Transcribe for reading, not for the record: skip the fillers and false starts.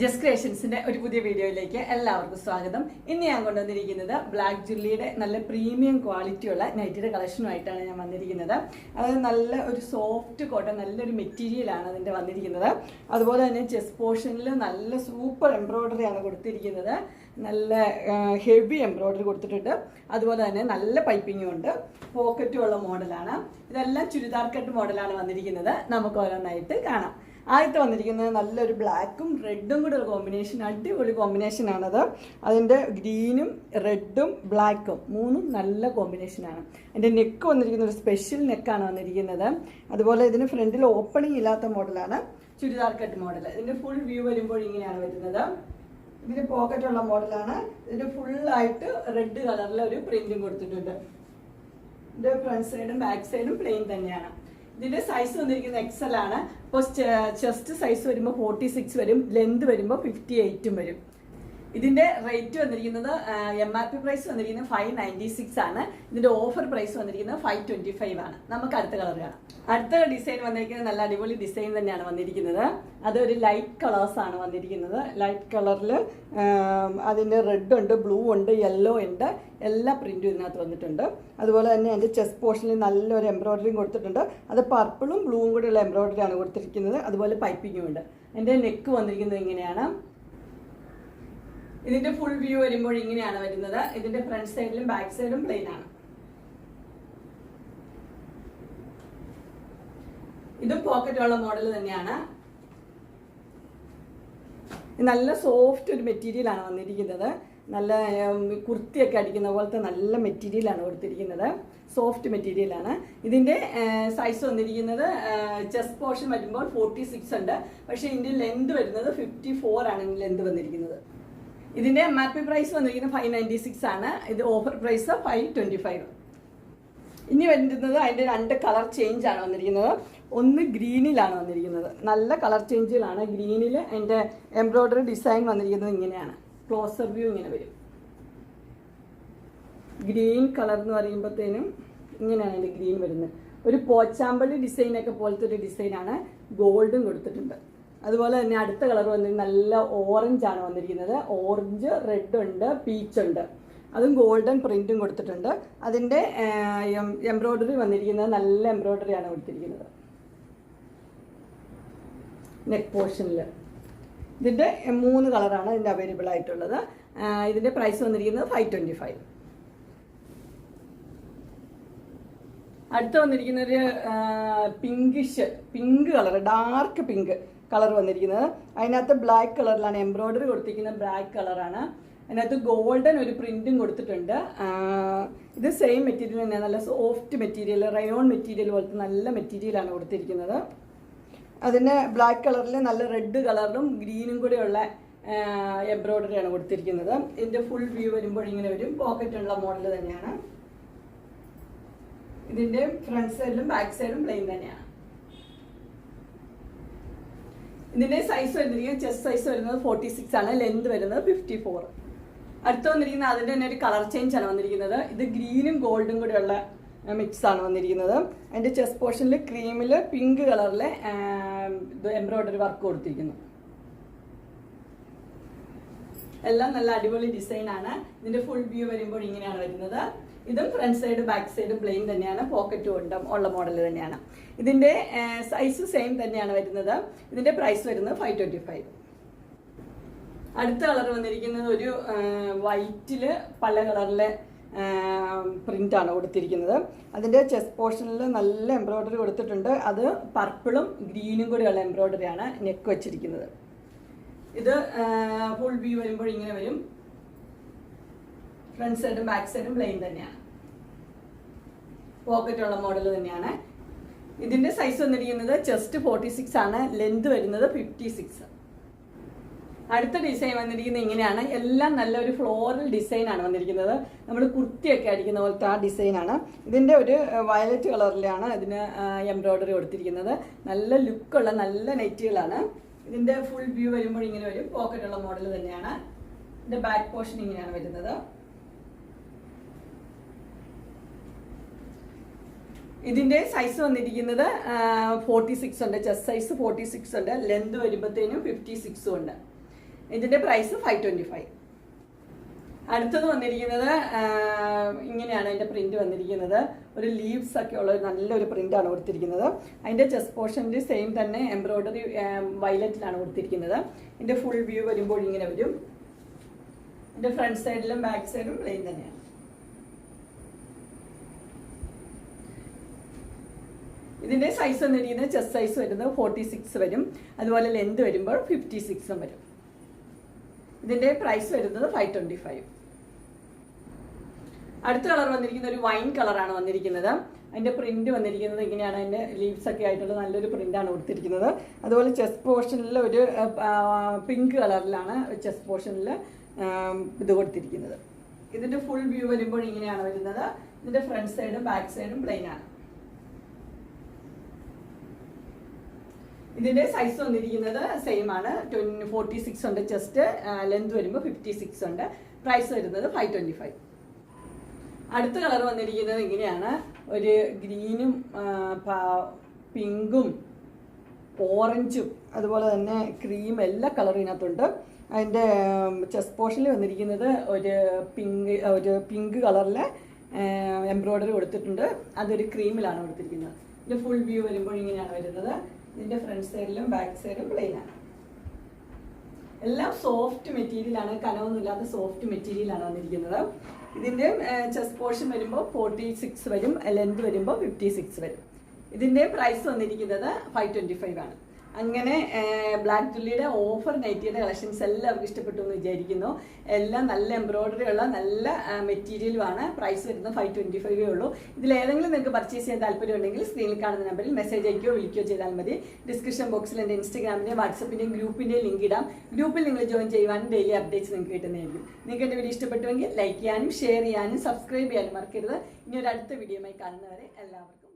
Just ക്രിയേഷൻസിന്റെ ഒരു പുതിയ വീഡിയോയിലേക്ക് എല്ലാവർക്കും സ്വാഗതം. ഇന്ന് ഞാൻ കൊണ്ടുവന്നിരിക്കുന്നത് ബ്ലാക്ക് ജുല്ലിയുടെ നല്ല പ്രീമിയം ക്വാളിറ്റിയുള്ള നൈറ്റിയുടെ കളക്ഷനുമായിട്ടാണ് ഞാൻ വന്നിരിക്കുന്നത്. അത് നല്ല ഒരു സോഫ്റ്റ് കോട്ടൺ, നല്ലൊരു മെറ്റീരിയലാണ് അതിൻ്റെ വന്നിരിക്കുന്നത്. അതുപോലെ തന്നെ ചെസ്റ്റ് പോർഷനിൽ നല്ല സൂപ്പർ എംബ്രോയ്ഡറി ആണ് കൊടുത്തിരിക്കുന്നത്. നല്ല ഹെവി എംബ്രോയ്ഡറി കൊടുത്തിട്ടുണ്ട്. അതുപോലെ തന്നെ നല്ല പൈപ്പിങ്ങും ഉണ്ട്. പോക്കറ്റും ഉള്ള മോഡലാണ്. ഇതെല്ലാം ചുരിദാർ കട്ട് മോഡലാണ് വന്നിരിക്കുന്നത്. നമുക്ക് ഓരോന്നായിട്ട് കാണാം. ആദ്യത്തെ വന്നിരിക്കുന്നത് നല്ലൊരു ബ്ലാക്കും റെഡും കൂടെ ഒരു കോമ്പിനേഷൻ, അടിപൊളി കോമ്പിനേഷനാണത്. അതിൻ്റെ ഗ്രീനും റെഡും ബ്ലാക്കും മൂന്നും നല്ല കോമ്പിനേഷനാണ്. അതിൻ്റെ നെക്ക് വന്നിരിക്കുന്ന ഒരു സ്പെഷ്യൽ നെക്കാണ് വന്നിരിക്കുന്നത്. അതുപോലെ ഇതിന് ഫ്രണ്ടിൽ ഓപ്പണിംഗ് ഇല്ലാത്ത മോഡലാണ്, ചുരിദാർ കട്ട് മോഡൽ. ഇതിൻ്റെ ഫുൾ വ്യൂ വരുമ്പോൾ ഇങ്ങനെയാണ് വരുന്നത്. ഇതിന് പോക്കറ്റുള്ള മോഡലാണ്. ഇതിൻ്റെ ഫുള്ളായിട്ട് റെഡ് കളറിൽ ഒരു പ്രിന്റും കൊടുത്തിട്ടുണ്ട്. ഇതിൻ്റെ ഫ്രണ്ട് സൈഡും ബാക്ക് സൈഡും പ്ലെയിൻ തന്നെയാണ്. ഇതിന്റെ സൈസ് വന്നിരിക്കുന്നത് എക്സൽ ആണ്. അപ്പോൾ ചെസ്റ്റ് സൈസ് വരുമ്പോൾ 46 വരും, ലെന്ത് വരുമ്പോൾ 58 വരും. ഇതിന്റെ റേറ്റ് വന്നിരിക്കുന്നത് MRP പ്രൈസ് വന്നിരിക്കുന്നത് 596 ആണ്. ഇതിന്റെ ഓഫർ പ്രൈസ് വന്നിരിക്കുന്നത് 525 ആണ്. നമുക്ക് അടുത്ത കളർ കാണാം. അടുത്ത ഡിസൈൻ വന്നിരിക്കുന്നത് നല്ല അടിപൊളി ഡിസൈൻ തന്നെയാണ് വന്നിരിക്കുന്നത്. അതൊരു ലൈറ്റ് കളേഴ്സ് ആണ് വന്നിരിക്കുന്നത്. ലൈറ്റ് കളറിൽ അതിൻ്റെ റെഡ് ഉണ്ട്, ബ്ലൂ ഉണ്ട്, യെല്ലോ ഉണ്ട്. എല്ലാ പ്രിന്റും ഇതിനകത്ത് വന്നിട്ടുണ്ട്. അതുപോലെ തന്നെ എൻ്റെ ചെസ്റ്റ് പോർഷനിൽ നല്ലൊരു എംബ്രോയ്ഡറിയും കൊടുത്തിട്ടുണ്ട്. അത് പർപ്പിളും ബ്ലൂവും കൂടെയുള്ള എംബ്രോയ്ഡറി ആണ് കൊടുത്തിരിക്കുന്നത്. അതുപോലെ പൈപ്പിങ്ങും ഉണ്ട്. എൻ്റെ നെക്ക് വന്നിരിക്കുന്നത് ഇങ്ങനെയാണ്. ഇതിന്റെ ഫുൾ വ്യൂ വരുമ്പോൾ ഇങ്ങനെയാണ് വരുന്നത്. ഇതിന്റെ ഫ്രണ്ട് സൈഡിലും ബാക്ക് സൈഡും പ്ലെയിൻ ആണ്. ഇതും പോക്കറ്റുള്ള മോഡൽ തന്നെയാണ്. നല്ല സോഫ്റ്റ് ഒരു മെറ്റീരിയൽ ആണ് വന്നിരിക്കുന്നത്. നല്ല കുർത്തിയൊക്കെ അടിക്കുന്ന പോലത്തെ നല്ല മെറ്റീരിയലാണ് കൊടുത്തിരിക്കുന്നത്. സോഫ്റ്റ് മെറ്റീരിയലാണ്. ഇതിൻ്റെ സൈസ് വന്നിരിക്കുന്നത് ചെസ്റ്റ് പോർഷൻ വരുമ്പോൾ 46 ഉണ്ട്. പക്ഷേ ഇതിൻ്റെ ലെന്ത് വരുന്നത് 54 ആണ് ലെന്ത് വന്നിരിക്കുന്നത്. ഇതിന്റെ MRP പ്രൈസ് വന്നിരിക്കുന്നത് 596 ആണ്. ഇത് ഓഫർ പ്രൈസ് 525. ഇനി വരുന്നത് അതിന്റെ രണ്ട് കളർ ചേഞ്ച് ആണ് വന്നിരിക്കുന്നത്. ഒന്ന് ഗ്രീനിലാണ് വന്നിരിക്കുന്നത്. നല്ല കളർ ചേഞ്ചുകളാണ്. ഗ്രീനിൽ അതിന്റെ എംബ്രോയ്ഡറി ഡിസൈൻ വന്നിരിക്കുന്നത് ഇങ്ങനെയാണ്. ക്ലോസർ വ്യൂ ഇങ്ങനെ വരും. ഗ്രീൻ കളർ എന്ന് പറയുമ്പോഴത്തേനും ഇങ്ങനെയാണ് അതിന്റെ ഗ്രീൻ വരുന്നത്. ഒരു പോച്ചാമ്പള്ളി ഡിസൈനൊക്കെ പോലത്തെ ഒരു ഡിസൈനാണ്. ഗോൾഡും കൊടുത്തിട്ടുണ്ട്. അതുപോലെ തന്നെ അടുത്ത കളർ വന്നിട്ട് നല്ല ഓറഞ്ച് ആണ് വന്നിരിക്കുന്നത്. ഓറഞ്ച്, റെഡ് ഉണ്ട്, പീച്ച് ഉണ്ട്. അതും ഗോൾഡൻ പ്രിന്റും കൊടുത്തിട്ടുണ്ട്. അതിൻ്റെ എംബ്രോയ്ഡറി വന്നിരിക്കുന്നത് നല്ല എംബ്രോയ്ഡറി ആണ് കൊടുത്തിരിക്കുന്നത് നെക്ക് പോർഷനിൽ. ഇതിൻ്റെ 3 കളറാണ് ഇതിൻ്റെ അവൈലബിൾ ആയിട്ടുള്ളത്. ഇതിൻ്റെ പ്രൈസ് വന്നിരിക്കുന്നത് 525. അടുത്ത് വന്നിരിക്കുന്ന ഒരു pink colour, dark pink colour വന്നിരിക്കുന്നത്. അതിനകത്ത് ബ്ലാക്ക് കളറിലാണ് എംബ്രോയ്ഡറി കൊടുത്തിരിക്കുന്നത്. ബ്ലാക്ക് കളറാണ്. അതിനകത്ത് ഗോൾഡൻ ഒരു പ്രിന്റും കൊടുത്തിട്ടുണ്ട്. ഇത് സെയിം മെറ്റീരിയൽ തന്നെ, നല്ല സോഫ്റ്റ് മെറ്റീരിയൽ, റയോൺ മെറ്റീരിയൽ പോലത്തെ നല്ല മെറ്റീരിയലാണ് കൊടുത്തിരിക്കുന്നത്. അതിന് ബ്ലാക്ക് കളറിൽ നല്ല റെഡ് കളറിലും ഗ്രീനും കൂടെയുള്ള എംബ്രോയ്ഡറിയാണ് കൊടുത്തിരിക്കുന്നത്. ഇതിൻ്റെ ഫുൾ വ്യൂ വരുമ്പോൾ ഇങ്ങനെ വരും. പോക്കറ്റുള്ള മോഡൽ തന്നെയാണ്. ഇതിൻ്റെ ഫ്രണ്ട് സൈഡിലും ബാക്ക് സൈഡും പ്ലെയിൻ തന്നെയാണ്. ഇതിന്റെ സൈസ് വരുന്നിരിക്കുന്നത് ചെസ്റ്റ് സൈസ് വരുന്നത് 46 ആണ്. ലെന്ത് വരുന്നത് 54. അടുത്ത് വന്നിരിക്കുന്നത് അതിന്റെ തന്നെ ഒരു കളർ ചേഞ്ച് ആണ് വന്നിരിക്കുന്നത്. ഇത് ഗ്രീനും ഗോൾഡും കൂടെയുള്ള മിക്സ് ആണ് വന്നിരിക്കുന്നത്. അതിന്റെ ചെസ്റ്റ് പോർഷനിൽ ക്രീമിൽ പിങ്ക് കളറിലെ എംബ്രോയ്ഡറി വർക്ക് കൊടുത്തിരിക്കുന്നു. എല്ലാം നല്ല അടിപൊളി ഡിസൈൻ ആണ്. ഇതിന്റെ ഫുൾ വ്യൂ വരുമ്പോൾ ഇങ്ങനെയാണ് വരുന്നത്. ഇതും front side back side plain തന്നെയാണ്. പോക്കറ്റും ഉള്ള മോഡൽ തന്നെയാണ്. ഇതിന്റെ സൈസ് സെയിം തന്നെയാണ് വരുന്നത്. ഇതിന്റെ പ്രൈസ് വരുന്നത് 525. അടുത്ത കളർ വന്നിരിക്കുന്നത് ഒരു വൈറ്റില് പല കളറിലെ പ്രിന്റ് ആണ് കൊടുത്തിരിക്കുന്നത്. അതിന്റെ ചെസ്റ്റ് പോർഷനിൽ നല്ല എംബ്രോയ്ഡറി കൊടുത്തിട്ടുണ്ട്. അത് പർപ്പിളും ഗ്രീനും കൂടെയുള്ള എംബ്രോയ്ഡറി ആണ് നെക്ക് വെച്ചിരിക്കുന്നത്. ഇത് ഫുൾ വ്യൂ വരുമ്പോൾ ഇങ്ങനെ വരും. ഫ്രണ്ട് സൈഡും ബാക്ക് സൈഡും പ്ലെയിൻ തന്നെയാണ്. പോക്കറ്റുള്ള മോഡൽ തന്നെയാണ്. ഇതിന്റെ സൈസ് വന്നിരിക്കുന്നത് ചെസ്റ്റ് 46 ആണ്. ലെന്ത് വരുന്നത് 56. അടുത്ത ഡിസൈൻ വന്നിരിക്കുന്നത് ഇങ്ങനെയാണ്. എല്ലാം നല്ലൊരു ഫ്ലോറൽ ഡിസൈൻ ആണ് വന്നിരിക്കുന്നത്. നമ്മൾ കുർത്തിയൊക്കെ അടിക്കുന്ന പോലത്തെ ആ ഡിസൈനാണ്. ഇതിന്റെ ഒരു വയലറ്റ് കളറിലാണ് ഇതിന് എംബ്രോയ്ഡറി കൊടുത്തിരിക്കുന്നത്. നല്ല ലുക്കുള്ള നല്ല നെറ്റുകളാണ്. ഇതിന്റെ ഫുൾ വ്യൂ വരുമ്പോൾ ഇങ്ങനെ വരും. പോക്കറ്റുള്ള മോഡൽ തന്നെയാണ്. ഇതിന്റെ ബാക്ക് പോർഷൻ ഇങ്ങനെയാണ് വരുന്നത്. ഇതിന്റെ സൈസ് വന്നിരിക്കുന്നത് 46 ഉണ്ട്. ചെസ്റ്റ് സൈസ് 46 ഉണ്ട്. ലെന്ത് വരുമ്പോഴത്തേനും 56 ഉണ്ട്. ഇതിൻ്റെ പ്രൈസ് 525. അടുത്തത് വന്നിരിക്കുന്നത് ഇങ്ങനെയാണ് അതിൻ്റെ പ്രിന്റ് വന്നിരിക്കുന്നത്. ഒരു ലീവ്സ് ഒക്കെ ഉള്ള നല്ലൊരു പ്രിന്റാണ് കൊടുത്തിരിക്കുന്നത്. അതിൻ്റെ ചെസ്റ്റ് പോർഷനിൽ സെയിം തന്നെ എംബ്രോയ്ഡറി വയലറ്റിലാണ് കൊടുത്തിരിക്കുന്നത്. ഇതിൻ്റെ ഫുൾ വ്യൂ വരുമ്പോൾ ഇങ്ങനെ വരും. ഇതിൻ്റെ ഫ്രണ്ട് സൈഡിലും ബാക്ക് സൈഡും പ്ലെയിൻ തന്നെയാണ്. ഇതിൻ്റെ സൈസ് വന്നിരിക്കുന്നത് ചെസ്റ്റ് സൈസ് വരുന്നത് 46 വരും. അതുപോലെ ലെന്ത് വരുമ്പോൾ 56 വരും. ഇതിൻ്റെ പ്രൈസ് വരുന്നത് 525. അടുത്ത കളർ വന്നിരിക്കുന്ന ഒരു വൈൻ കളറാണ് വന്നിരിക്കുന്നത്. അതിൻ്റെ പ്രിന്റ് വന്നിരിക്കുന്നത് ഇങ്ങനെയാണ്. അതിൻ്റെ ലീവ്സ് ഒക്കെ ആയിട്ടുള്ള നല്ലൊരു പ്രിന്റാണ് കൊടുത്തിരിക്കുന്നത്. അതുപോലെ ചെസ്റ്റ് പോർഷനിൽ ഒരു പിങ്ക് കളറിലാണ് ചെസ്റ്റ് പോർഷനിൽ ഇത് കൊടുത്തിരിക്കുന്നത്. ഇതിൻ്റെ ഫുൾ വ്യൂ വരുമ്പോൾ ഇങ്ങനെയാണ് വരുന്നത്. ഇതിൻ്റെ ഫ്രണ്ട് സൈഡും ബാക്ക് സൈഡും പ്ലെയിൻ ആണ്. ഇതിൻ്റെ സൈസ് വന്നിരിക്കുന്നത് സെയിം ആണ്. 46 ഉണ്ട് ചെസ്റ്റ്, ലെന്ത് വരുമ്പോൾ 56 ഉണ്ട്. പ്രൈസ് വരുന്നത് 525. അടുത്ത കളർ വന്നിരിക്കുന്നത് ഇങ്ങനെയാണ്. ഒരു ഗ്രീനും പിങ്കും ഓറഞ്ചും അതുപോലെ തന്നെ ക്രീം എല്ലാ കളറും ഇതിനകത്തുണ്ട്. അതിൻ്റെ ചെസ്റ്റ് പോർഷനിൽ വന്നിരിക്കുന്നത് ഒരു പിങ്ക് കളറിൽ എംബ്രോയ്ഡറി കൊടുത്തിട്ടുണ്ട്. അതൊരു ക്രീമിലാണ് കൊടുത്തിരിക്കുന്നത്. ഇതിൻ്റെ ഫുൾ വ്യൂ വരുമ്പോൾ ഇങ്ങനെയാണ് വരുന്നത്. ഇതിൻ്റെ ഫ്രണ്ട് സൈഡിലും ബാക്ക് സൈഡും പ്ലെയിൻ ആണ്. എല്ലാം സോഫ്റ്റ് മെറ്റീരിയലാണ്, കനമൊന്നുമില്ലാത്ത സോഫ്റ്റ് മെറ്റീരിയലാണ് വന്നിരിക്കുന്നത്. ഇതിൻ്റെ ചെസ്റ്റ് പോർഷൻ വരുമ്പോൾ 46 വരും, ലെന്ത് വരുമ്പോൾ 56 വരും. ഇതിൻ്റെ പ്രൈസ് വന്നിരിക്കുന്നത് 525 ആണ്. അങ്ങനെ ബ്ലാക്ക് ജുവല്ലറിയുടെ ഓഫർ നൈറ്റിയുടെ കളക്ഷൻസ് എല്ലാവർക്കും ഇഷ്ടപ്പെട്ടു എന്ന് വിചാരിക്കുന്നു. എല്ലാം നല്ല എംബ്രോയ്ഡറി ഉള്ള നല്ല മെറ്റീരിയലുമാണ്. പ്രൈസ് വരുന്നത് 525 ഉള്ളൂ. ഇതിലേതെങ്കിലും നിങ്ങൾക്ക് പർച്ചേസ് ചെയ്യാൻ താല്പര്യം ഉണ്ടെങ്കിൽ സ്ക്രീനിൽ കാണുന്ന നമ്പറിൽ മെസ്സേജ് അയക്കുകയോ വിളിക്കുകയോ ചെയ്താൽ മതി. ഡിസ്ക്രിപ്ഷൻ ബോക്സിൽ എൻ്റെ ഇൻസ്റ്റാഗ്രാമിൻ്റെയും വാട്സപ്പിൻ്റെയും ഗ്രൂപ്പിൻ്റെയും ലിങ്ക് ഇടാം. ഗ്രൂപ്പിൽ നിങ്ങൾ ജോയിൻ ചെയ്യുവാനും ഡെയിലി അപ്ഡേറ്റ്സ് നിങ്ങൾക്ക് കിട്ടുന്നതായിരിക്കും. നിങ്ങൾക്ക് എൻ്റെ വീഡിയോ ഇഷ്ടപ്പെട്ടുവെങ്കിൽ ലൈക്ക് ചെയ്യാനും ഷെയർ ചെയ്യാനും സബ്സ്ക്രൈബ് ചെയ്യാനും മറക്കരുത്. ഇനി ഒരു അടുത്ത വീഡിയോയുമായി കാണുന്നവരെ എല്ലാവർക്കും